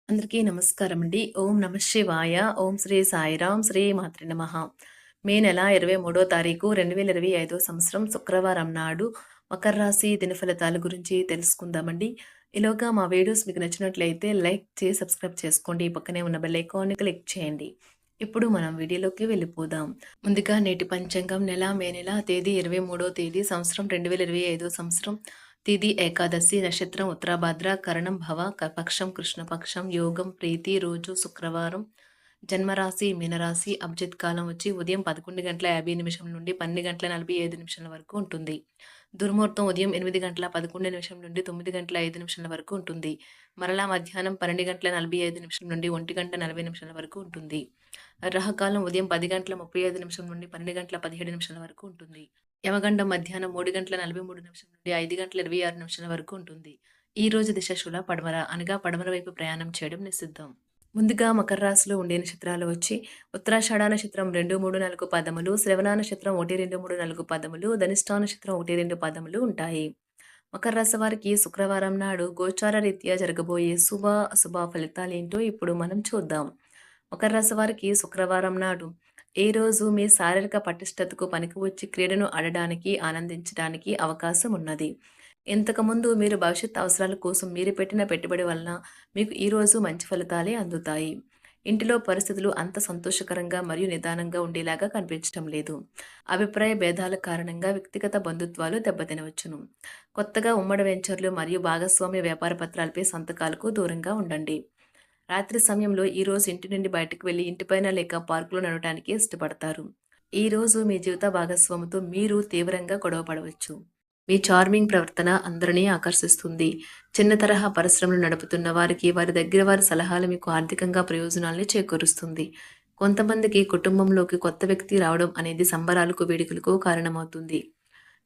అందరికీ నమస్కారం అండి. ఓం నమః శివాయ. ఓం శ్రీ సాయిరాం. శ్రీ మాత్రే నమః. మే నెల 23వ తారీఖు 2025 సంవత్సరం శుక్రవారం నాడు మకర రాశి దినఫలితాల గురించి తెలుసుకుందామండి. ఈలోగా మా వీడియోస్ మీకు నచ్చినట్లయితే లైక్ చేసి సబ్స్క్రైబ్ చేసుకోండి. పక్కనే ఉన్న బెల్ ఐకాన్ని క్లిక్ చేయండి. ఇప్పుడు మనం వీడియోలోకి వెళ్ళిపోదాం. ముందుగా నేటి పంచాంగం మే నెల తేదీ 23వ తేదీ సంవత్సరం 2025 సంవత్సరం తిథి ఏకాదశి నక్షత్రం ఉత్తరాభాద్ర కరణం భవ పక్షం కృష్ణపక్షం యోగం ప్రీతి రోజు శుక్రవారం జన్మరాశి మీనరాశి అభిజిత్ కాలం వచ్చి ఉదయం 11:50 నుండి 12:45 వరకు ఉంటుంది. దుర్ముహూర్తం ఉదయం 8:11 నుండి 9:05 వరకు ఉంటుంది. మరలా మధ్యాహ్నం 12:45 నుండి 1:40 వరకు ఉంటుంది. రాహుకాలం ఉదయం 10:35 నుండి 12:17 వరకు ఉంటుంది. యమగండం మధ్యాహ్నం 3:43 నుండి 5:26 వరకు ఉంటుంది. ఈ రోజు దిశ శూల పడమర అనగా పడమర వైపు ప్రయాణం చేయడం నిషిద్ధం. ముందుగా మకర రాశిలో ఉండే నక్షత్రాలు వచ్చి ఉత్తరాషాఢ నక్షత్రం 2, 3, 4 పదములు, శ్రవణ నక్షత్రం 1, 2, 3, 4 పదములు, ధనిష్ఠా నక్షత్రం 1, 2 పదములు ఉంటాయి. మకర రాశి వారికి శుక్రవారం నాడు గోచార రీత్యా జరగబోయే శుభ అశుభ ఫలితాలేంటో ఇప్పుడు మనం చూద్దాం. మకర రాశి వారికి శుక్రవారం నాడు ఏ రోజు మీ శారీరక పటిష్టతకు పనికి వచ్చి క్రీడను ఆడడానికి ఆనందించడానికి అవకాశం ఉన్నది. ఇంతకుముందు మీరు భవిష్యత్ అవసరాల కోసం మీరు పెట్టిన పెట్టుబడి వలన మీకు ఈరోజు మంచి ఫలితాలే అందుతాయి. ఇంటిలో పరిస్థితులు అంత సంతోషకరంగా మరియు నిదానంగా ఉండేలాగా కనిపించడం లేదు. అభిప్రాయ భేదాల కారణంగా వ్యక్తిగత బంధుత్వాలు దెబ్బతినవచ్చును. కొత్తగా ఉమ్మడి వెంచర్లు మరియు భాగస్వామ్య వ్యాపార పత్రాలపై సంతకాలకు దూరంగా ఉండండి. రాత్రి సమయంలో ఈరోజు ఇంటి నుండి బయటకు వెళ్లి ఇంటిపైన లేక పార్కులో నడవటానికి ఇష్టపడతారు. ఈరోజు మీ జీవిత భాగస్వామితో మీరు తీవ్రంగా గొడవ పడవచ్చు. మీ చార్మింగ్ ప్రవర్తన అందరినీ ఆకర్షిస్తుంది. చిన్న తరహా పరిశ్రమలు నడుపుతున్న వారికి వారి దగ్గర వారి సలహాలు మీకు ఆర్థికంగా ప్రయోజనాల్ని చేకూరుస్తుంది. కొంతమందికి కుటుంబంలోకి కొత్త వ్యక్తి రావడం అనేది సంబరాలకు వేడుకలకు కారణమవుతుంది.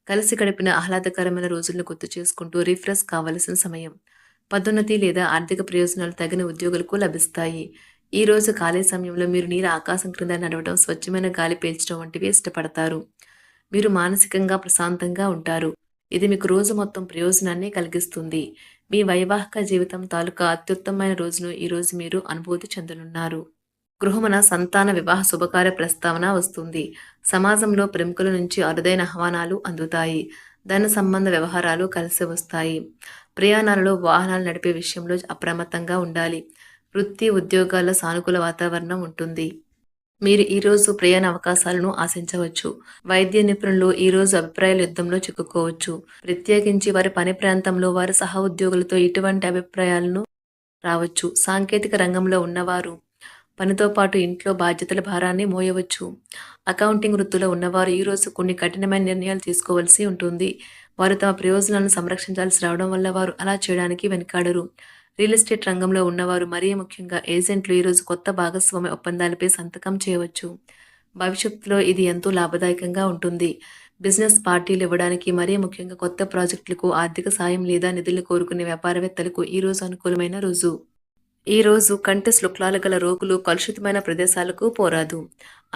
కలిసి గడిపిన ఆహ్లాదకరమైన రోజులను గుర్తు చేసుకుంటూ రిఫ్రెష్ కావలసిన సమయం. పదోన్నతి లేదా ఆర్థిక ప్రయోజనాలు తగిన ఉద్యోగులకు లభిస్తాయి. ఈ రోజు ఖాళీ సమయంలో మీరు నీరు ఆకాశం క్రింద నడవడం, స్వచ్ఛమైన గాలి పీల్చడం వంటివి ఇష్టపడతారు. మీరు మానసికంగా ప్రశాంతంగా ఉంటారు. ఇది మీకు రోజు మొత్తం ప్రయోజనాన్ని కలిగిస్తుంది. మీ వైవాహిక జీవితం తాలూకా అత్యుత్తమమైన రోజును ఈరోజు మీరు అనుభూతి చెందనున్నారు. గృహమున సంతాన వివాహ శుభకార్య ప్రస్తావన వస్తుంది. సమాజంలో ప్రముఖుల నుంచి అరుదైన ఆహ్వానాలు అందుతాయి. ధన సంబంధ వ్యవహారాలు కలిసి వస్తాయి. ప్రయాణాలలో వాహనాలు నడిపే విషయంలో అప్రమత్తంగా ఉండాలి. వృత్తి ఉద్యోగాల్లో సానుకూల వాతావరణం ఉంటుంది. మీరు ఈరోజు ప్రయాణ అవకాశాలను ఆశించవచ్చు. వైద్య నిపుణులు ఈరోజు అభిప్రాయాల యుద్ధంలో చిక్కుకోవచ్చు. ప్రత్యేకించి వారి పని ప్రాంతంలో వారి సహ ఉద్యోగులతో ఇటువంటి అభిప్రాయాలను రావచ్చు. సాంకేతిక రంగంలో ఉన్నవారు పనితో పాటు ఇంట్లో బాధ్యతల భారాన్ని మోయవచ్చు. అకౌంటింగ్ వృత్తిలో ఉన్నవారు ఈరోజు కొన్ని కఠినమైన నిర్ణయాలు తీసుకోవాల్సి ఉంటుంది. వారు తమ ప్రయోజనాలను సంరక్షించాల్సి రావడం వల్ల వారు అలా చేయడానికి వెనుకాడరు. రియల్ ఎస్టేట్ రంగంలో ఉన్నవారు మరీ ముఖ్యంగా ఏజెంట్లు ఈరోజు కొత్త భాగస్వామ్య ఒప్పందాలపై సంతకం చేయవచ్చు. భవిష్యత్తులో ఇది ఎంతో లాభదాయకంగా ఉంటుంది. బిజినెస్ పార్టీలు ఇవ్వడానికి మరీ ముఖ్యంగా కొత్త ప్రాజెక్టులకు ఆర్థిక సాయం లేదా నిధులు కోరుకునే వ్యాపారవేత్తలకు ఈరోజు అనుకూలమైన రోజు. ఈ రోజు కంటి శుక్లాలు గల రోగులు కలుషితమైన ప్రదేశాలకు పోరాదు.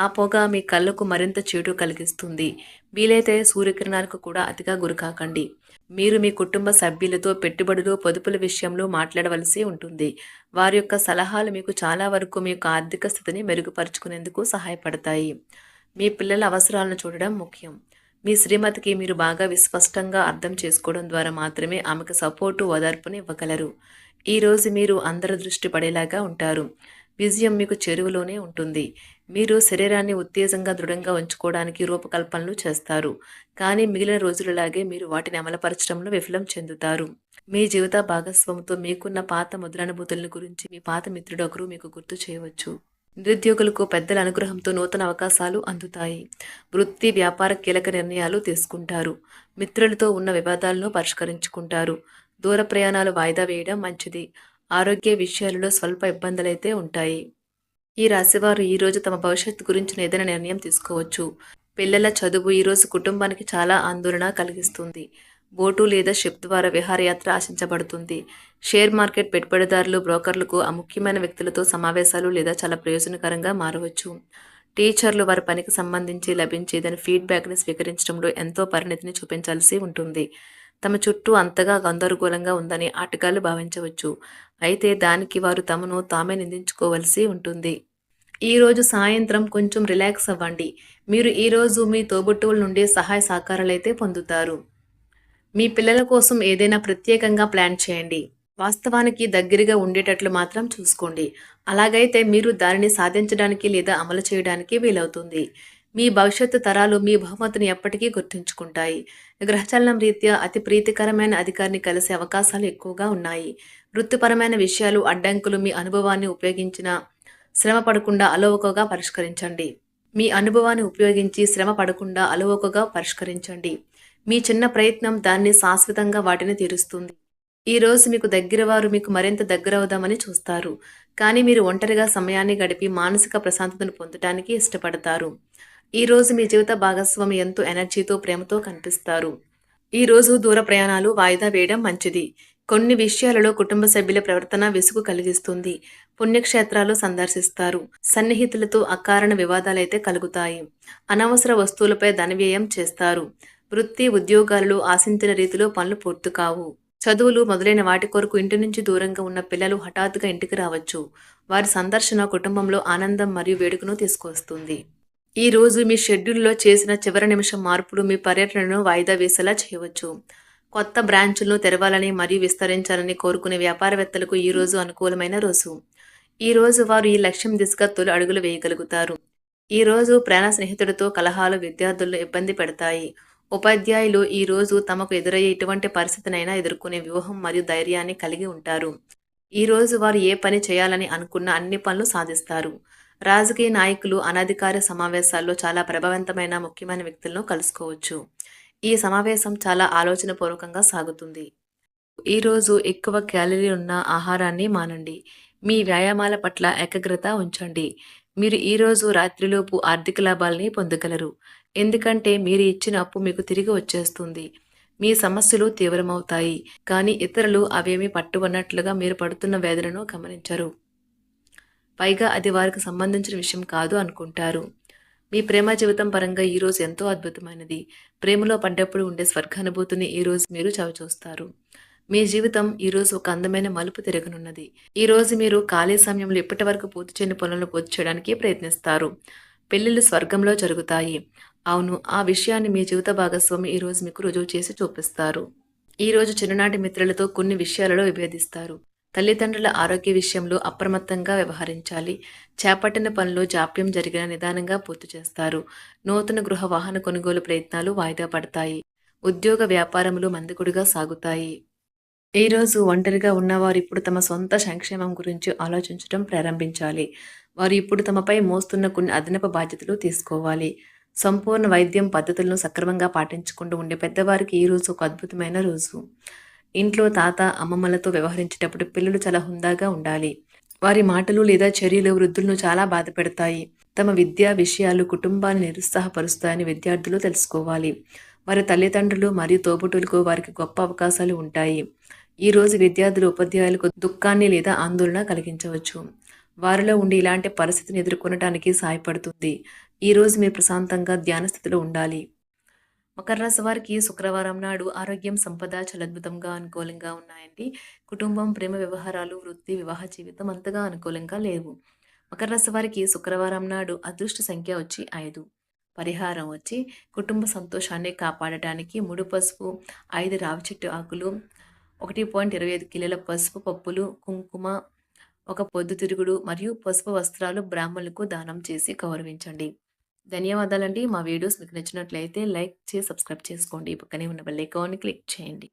ఆ పొగ మీ కళ్ళకు మరింత చేటు కలిగిస్తుంది. వీలైతే సూర్యకిరణాలకు కూడా అతిగా గురికాకండి. మీరు మీ కుటుంబ సభ్యులతో పెట్టుబడులు పొదుపుల విషయంలో మాట్లాడవలసి ఉంటుంది. వారి యొక్క సలహాలు మీకు చాలా వరకు మీ యొక్క ఆర్థిక స్థితిని మెరుగుపరుచుకునేందుకు సహాయపడతాయి. మీ పిల్లల అవసరాలను చూడడం ముఖ్యం. మీ శ్రీమతికి మీరు బాగా విస్పష్టంగా అర్థం చేసుకోవడం ద్వారా మాత్రమే ఆమెకు సపోర్టు ఓదార్పుని ఇవ్వగలరు. ఈ రోజు మీరు అందరి దృష్టి పడేలాగా ఉంటారు. విజయం మీకు చెరువులోనే ఉంటుంది. మీరు శరీరాన్ని ఉత్తేజంగా దృఢంగా ఉంచుకోవడానికి రూపకల్పనలు చేస్తారు. కానీ మిగిలిన రోజులలాగే మీరు వాటిని అమలుపరచడంలో విఫలం చెందుతారు. మీ జీవిత భాగస్వామితో మీకున్న పాత మధురానుభూతుల గురించి మీ పాత మిత్రుడు ఒకరు మీకు గుర్తు చేయవచ్చు. నిరుద్యోగులకు పెద్దల అనుగ్రహంతో నూతన అవకాశాలు అందుతాయి. వృత్తి వ్యాపార కీలక నిర్ణయాలు తీసుకుంటారు. మిత్రులతో ఉన్న వివాదాలను పరిష్కరించుకుంటారు. దూర ప్రయాణాలు వాయిదా వేయడం మంచిది. ఆరోగ్య విషయాలలో స్వల్ప ఇబ్బందులైతే ఉంటాయి. ఈ రాశివారు ఈరోజు తమ భవిష్యత్తు గురించిన ఏదైనా నిర్ణయం తీసుకోవచ్చు. పిల్లల చదువు ఈరోజు కుటుంబానికి చాలా ఆందోళన కలిగిస్తుంది. బోటు లేదా షిప్ ద్వారా విహారయాత్ర ఆశించబడుతుంది. షేర్ మార్కెట్ పెట్టుబడిదారులు బ్రోకర్లకు ఆ ముఖ్యమైన వ్యక్తులతో సమావేశాలు లేదా చాలా ప్రయోజనకరంగా మారవచ్చు. టీచర్లు వారి పనికి సంబంధించి లభించే దాని ఫీడ్బ్యాక్ని స్వీకరించడంలో ఎంతో పరిణతిని చూపించాల్సి ఉంటుంది. తమ చుట్టూ అంతగా గందరగోళంగా ఉందని ఆటగాళ్లు భావించవచ్చు. అయితే దానికి వారు తమను తామే నిందించుకోవలసి ఉంటుంది. ఈరోజు సాయంత్రం కొంచెం రిలాక్స్ అవ్వండి. మీరు ఈరోజు మీ తోబుట్టువుల నుండి సహాయ సహకారాలైతే పొందుతారు. మీ పిల్లల కోసం ఏదైనా ప్రత్యేకంగా ప్లాన్ చేయండి. వాస్తవానికి దగ్గరగా ఉండేటట్లు మాత్రం చూసుకోండి. అలాగైతే మీరు దానిని సాధించడానికి లేదా అమలు చేయడానికి వీలవుతుంది. మీ భవిష్యత్తు తరాలు మీ బహుమతిని ఎప్పటికీ గుర్తుంచుకుంటాయి. గ్రహచలనం రీత్యా అతి ప్రీతికరమైన అధికారిని కలిసే అవకాశాలు ఎక్కువగా ఉన్నాయి. వృత్తిపరమైన విషయాలు అడ్డంకులు మీ అనుభవాన్ని ఉపయోగించిన శ్రమ పడకుండా అలవోకగా పరిష్కరించండి. మీ అనుభవాన్ని ఉపయోగించి శ్రమ పడకుండా అలవోకగా పరిష్కరించండి. మీ చిన్న ప్రయత్నం దాన్ని శాశ్వతంగా వాటిని తీరుస్తుంది. ఈ రోజు మీకు దగ్గర వారు మీకు మరింత దగ్గరవుదామని చూస్తారు. కానీ మీరు ఒంటరిగా సమయాన్ని గడిపి మానసిక ప్రశాంతతను పొందటానికి ఇష్టపడతారు. ఈ రోజు మీ జీవిత భాగస్వామి ఎంతో ఎనర్జీతో, ప్రేమతో కనిపిస్తారు. ఈ రోజు దూర ప్రయాణాలు వాయిదా వేయడం మంచిది. కొన్ని విషయాలలో కుటుంబ సభ్యుల ప్రవర్తన విసుగు కలిగిస్తుంది. పుణ్యక్షేత్రాలు సందర్శిస్తారు. సన్నిహితులతో అకారణ వివాదాలైతే కలుగుతాయి. అనవసర వస్తువులపై ధనవ్యయం చేస్తారు. వృత్తి ఉద్యోగాలలో ఆశించిన రీతిలో పనులు పూర్తి కావు. చదువులు మొదలైన వాటి కొరకు ఇంటి నుంచి దూరంగా ఉన్న పిల్లలు హఠాత్తుగా ఇంటికి రావచ్చు. వారి సందర్శన కుటుంబంలో ఆనందం మరియు వేడుకను తీసుకొస్తుంది. ఈ రోజు మీ షెడ్యూల్లో చేసిన చివరి నిమిషం మార్పులు మీ పర్యటనను వాయిదా వేసేలా చేయవచ్చు. కొత్త బ్రాంచులను తెరవాలని మరియు విస్తరించాలని కోరుకునే వ్యాపారవేత్తలకు ఈ రోజు అనుకూలమైన రోజు. ఈ రోజు వారు ఈ లక్ష్యం దిశగా తొలి అడుగులు వేయగలుగుతారు. ఈ రోజు ప్రాణ స్నేహితుడితో కలహాలు విద్యార్థులను ఇబ్బంది పెడతాయి. ఉపాధ్యాయులు ఈ రోజు తమకు ఎదురయ్యే ఎటువంటి పరిస్థితినైనా ఎదుర్కొనే వ్యూహం మరియు ధైర్యాన్ని కలిగి ఉంటారు. ఈ రోజు వారు ఏ పని చేయాలని అనుకున్న అన్ని పనులు సాధిస్తారు. రాజకీయ నాయకులు అనధికార సమావేశాల్లో చాలా ప్రభావవంతమైన ముఖ్యమైన వ్యక్తులను కలుసుకోవచ్చు. ఈ సమావేశం చాలా ఆలోచనపూర్వకంగా సాగుతుంది. ఈరోజు ఎక్కువ క్యాలరీ ఉన్న ఆహారాన్ని మానండి. మీ వ్యాయామాల పట్ల ఏకాగ్రత ఉంచండి. మీరు ఈరోజు రాత్రిలోపు ఆర్థిక లాభాల్ని పొందగలరు. ఎందుకంటే మీరు ఇచ్చిన అప్పు మీకు తిరిగి వచ్చేస్తుంది. మీ సమస్యలు తీవ్రమవుతాయి, కానీ ఇతరులు అవేమీ పట్టువన్నట్లుగా మీరు పడుతున్న వేదనను గమనించరు. పైగా అది వారికి సంబంధించిన విషయం కాదు అనుకుంటారు. మీ ప్రేమ జీవితం పరంగా ఈరోజు ఎంతో అద్భుతమైనది. ప్రేమలో పడ్డప్పుడు ఉండే స్వర్గానుభూతిని ఈరోజు మీరు చవిచూస్తారు. మీ జీవితం ఈరోజు ఒక అందమైన మలుపు తిరగనున్నది. ఈరోజు మీరు ఖాళీ సమయంలో ఇప్పటి వరకు పూర్తి చేయని పనులను పూర్తి చేయడానికి ప్రయత్నిస్తారు. పెళ్లిళ్ళు స్వర్గంలో జరుగుతాయి. అవును, ఆ విషయాన్ని మీ జీవిత భాగస్వామి ఈరోజు మీకు రుజువు చేసి చూపిస్తారు. ఈరోజు చిన్ననాటి మిత్రులతో కొన్ని విషయాలలో విభేదిస్తారు. తల్లిదండ్రుల ఆరోగ్య విషయంలో అప్రమత్తంగా వ్యవహరించాలి. చేపట్టిన పనులు జాప్యం జరిగిన నిదానంగా పూర్తి చేస్తారు. నూతన గృహ వాహన కొనుగోలు ప్రయత్నాలు వాయిదా పడతాయి. ఉద్యోగ వ్యాపారములు మందకొడిగా సాగుతాయి. ఈరోజు ఒంటరిగా ఉన్నవారు ఇప్పుడు తమ సొంత సంక్షేమం గురించి ఆలోచించడం ప్రారంభించాలి. వారు ఇప్పుడు తమపై మోస్తున్న కొన్ని అదనపు బాధ్యతలు తీసుకోవాలి. సంపూర్ణ వైద్యం పద్ధతులను సక్రమంగా పాటించుకుంటూ ఉండే పెద్దవారికి ఈరోజు ఒక అద్భుతమైన రోజు. ఇంట్లో తాత, అమ్మమ్మలతో వ్యవహరించేటప్పుడు పిల్లలు చాలా హుందాగా ఉండాలి. వారి మాటలు లేదా చర్యలు వృద్ధులను చాలా బాధపెడతాయి. తమ విద్యా విషయాలు కుటుంబాన్ని నిరుత్సాహపరుస్తాయని విద్యార్థులు తెలుసుకోవాలి. వారి తల్లిదండ్రులు మరియు తోబుట్టువులకు వారికి గొప్ప అవకాశాలు ఉంటాయి. ఈ రోజు విద్యార్థులు ఉపాధ్యాయులకు దుఃఖాన్ని లేదా ఆందోళన కలిగించవచ్చు. వారిలో ఉండి ఇలాంటి పరిస్థితిని ఎదుర్కొనడానికి సహాయపడుతుంది. ఈ రోజు మీరు ప్రశాంతంగా ధ్యాన స్థితిలో ఉండాలి. మకర రాశి వారికి శుక్రవారం నాడు ఆరోగ్యం, సంపద చాలా అద్భుతంగా అనుకూలంగా ఉన్నాయండి. కుటుంబం, ప్రేమ వ్యవహారాలు, వృత్తి, వివాహ జీవితం అంతగా అనుకూలంగా లేవు. మకర రాశి వారికి శుక్రవారం నాడు అదృష్ట సంఖ్య వచ్చి 5. పరిహారం వచ్చి కుటుంబ సంతోషాన్ని కాపాడటానికి 3 పసుపు, 5 రావి చెట్టు ఆకులు, 1.25 కిలోల పసుపు పప్పులు, కుంకుమ, ఒక పొద్దుతిరుగుడు మరియు పసుపు వస్త్రాలు బ్రాహ్మణులకు దానం చేసి గౌరవించండి. ధన్యవాదాలండి. మా వీడియోస్ మీకు నచ్చినట్లయితే లైక్ చేసి సబ్స్క్రైబ్ చేసుకోండి. పక్కనే ఉన్న బెల్ ఐకాన్ని క్లిక్ చేయండి.